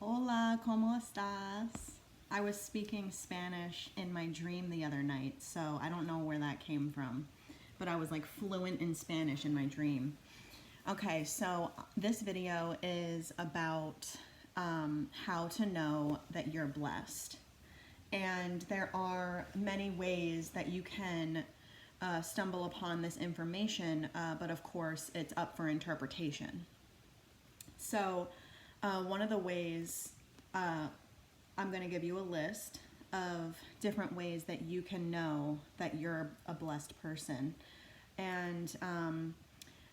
Hola, ¿cómo estás? I was speaking Spanish in my dream the other night, so I don't know where that came from, but I was like fluent in Spanish in my dream. Okay, so this video is about how to know that you're blessed. And there are many ways that you can stumble upon this information, but of course, it's up for interpretation. So, one of the ways, I'm going to give you a list of different ways that you can know that you're a blessed person. And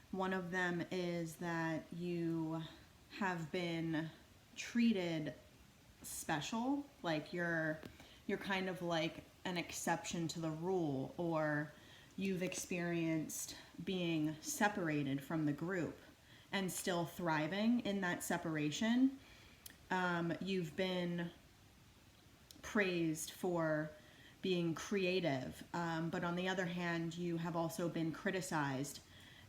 one of them is that you have been treated special, like you're kind of like an exception to the rule, or you've experienced being separated from the group and still thriving in that separation. You've been praised for being creative, but on the other hand, you have also been criticized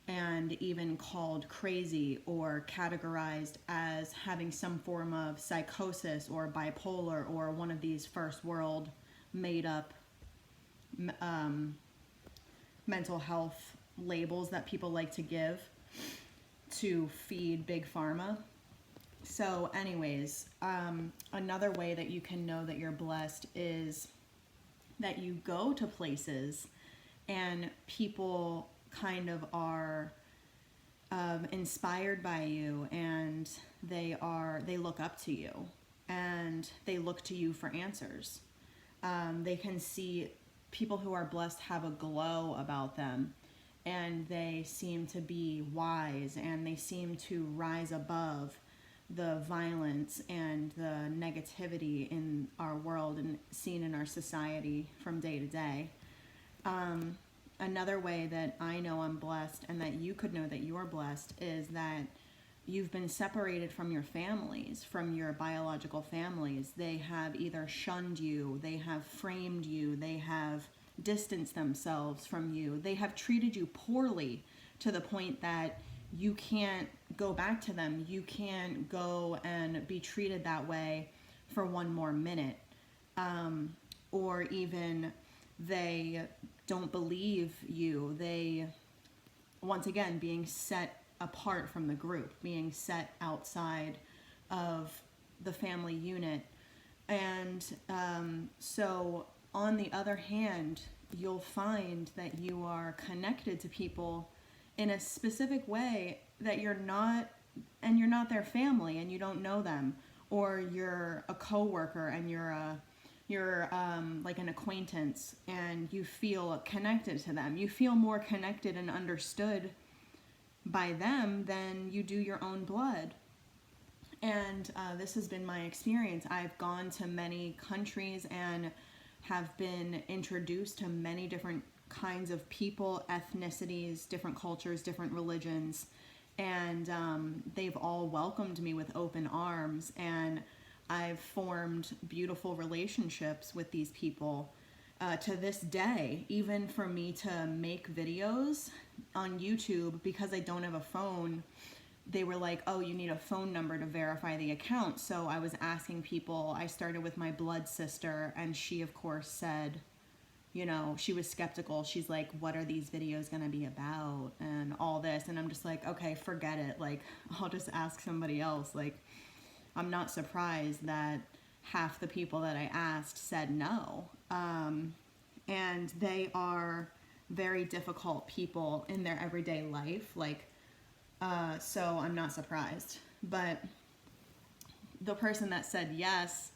and even called crazy or categorized as having some form of psychosis or bipolar or one of these first world made up mental health labels that people like to give to feed big pharma. So anyways, another way that you can know that you're blessed is that you go to places and people kind of are inspired by you, and they look up to you and they look to you for answers. They can see people who are blessed have a glow about them, and they seem to be wise, and they seem to rise above the violence and the negativity in our world and seen in our society from day to day. Another way that I know I'm blessed and that you could know that you're blessed is that you've been separated from your families, from your biological families. They have either shunned you, they have framed you, they have distanced themselves from you, they have treated you poorly to the point that you can't go back to them. You can't go and be treated that way for one more minute. Or even they don't believe you. They, once again, being set apart from the group, being set outside of the family unit. And so on the other hand, you'll find that you are connected to people in a specific way that you're not their family and you don't know them, or you're a coworker and you're like an acquaintance and you feel connected to them. You feel more connected and understood by them than you do your own blood. And this has been my experience. I've gone to many countries and have been introduced to many different kinds of people, ethnicities, different cultures, different religions, and they've all welcomed me with open arms, and I've formed beautiful relationships with these people to this day. Even for me to make videos on YouTube, because I don't have a phone, they were like, oh, you need a phone number to verify the account. So I was asking people. I started with my blood sister, and she of course said, you know, she was skeptical. She's like, what are these videos going to be about and all this? And I'm just like, okay, forget it. Like, I'll just ask somebody else. Like, I'm not surprised that half the people that I asked said no. And they are very difficult people in their everyday life. Like, so I'm not surprised. But the person that said yes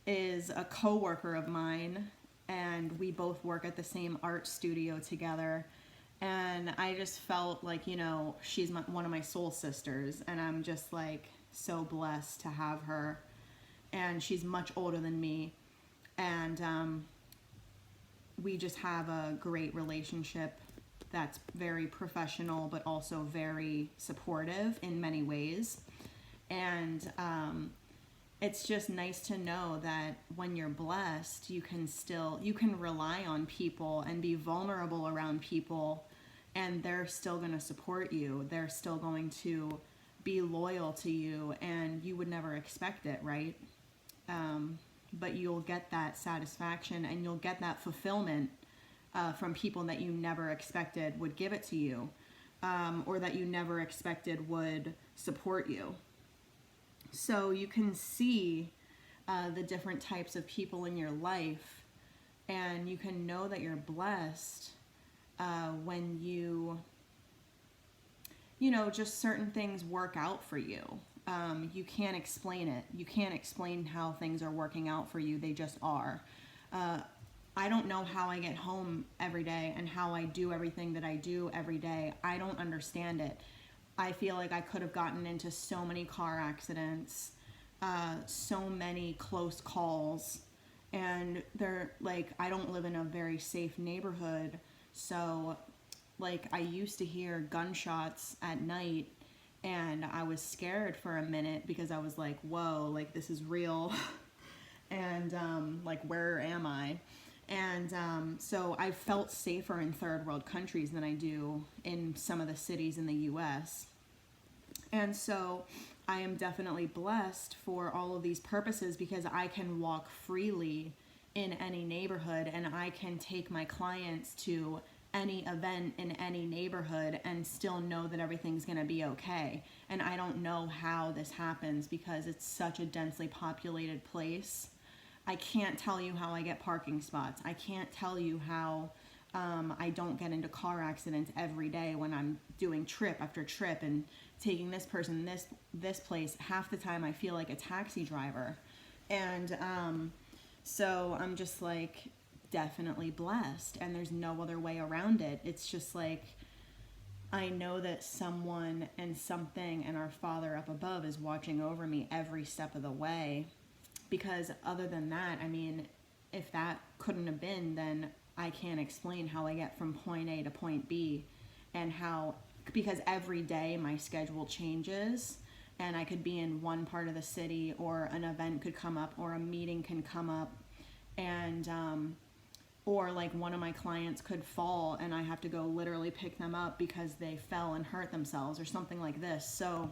is a coworker of mine, and we both work at the same art studio together. And I just felt like, you know, she's one of my soul sisters, and I'm just like so blessed to have her. And she's much older than me, and we just have a great relationship that's very professional but also very supportive in many ways. And it's just nice to know that when you're blessed, you can rely on people and be vulnerable around people, and they're still going to support you. They're still going to be loyal to you, and you would never expect it, right? But you'll get that satisfaction and you'll get that fulfillment from people that you never expected would give it to you, or that you never expected would support you. So you can see the different types of people in your life, and you can know that you're blessed when just certain things work out for you. You can't explain it. You can't explain how things are working out for you. They just are. I don't know how I get home every day and how I do everything that I do every day. I don't understand it. I feel like I could have gotten into so many car accidents, so many close calls, and I don't live in a very safe neighborhood. So I used to hear gunshots at night, and I was scared for a minute because I was like, whoa, this is real. And where am I? And so I felt safer in third world countries than I do in some of the cities in the US. And so I am definitely blessed for all of these purposes, because I can walk freely in any neighborhood, and I can take my clients to any event in any neighborhood and still know that everything's going to be okay. And I don't know how this happens because it's such a densely populated place. I can't tell you how I get parking spots. I can't tell you how I don't get into car accidents every day when I'm doing trip after trip and taking this person this place. Half the time I feel like a taxi driver. And so I'm just definitely blessed, and there's no other way around it. It's just I know that someone and something and our Father up above is watching over me every step of the way. Because other than that, if that couldn't have been, then I can't explain how I get from point A to point B, and because every day my schedule changes, and I could be in one part of the city, or an event could come up, or a meeting can come up, and or one of my clients could fall and I have to go literally pick them up because they fell and hurt themselves or something like this. So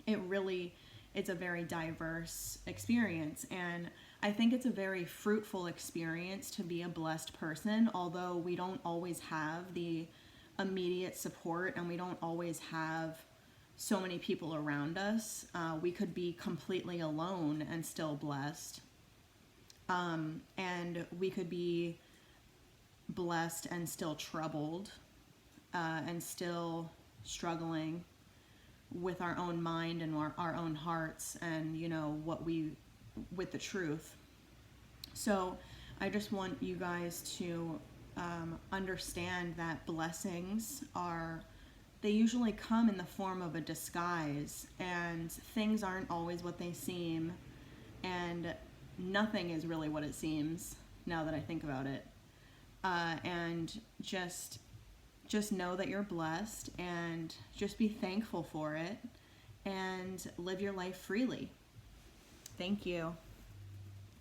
it's a very diverse experience, and I think it's a very fruitful experience to be a blessed person, although we don't always have the immediate support and we don't always have so many people around us. We could be completely alone and still blessed. And we could be blessed and still troubled, and still struggling with our own mind and our own hearts, and with the truth. So I just want you guys to understand that blessings they usually come in the form of a disguise, and things aren't always what they seem, and nothing is really what it seems now that I think about it. And just know that you're blessed, and just be thankful for it, and live your life freely. Thank you.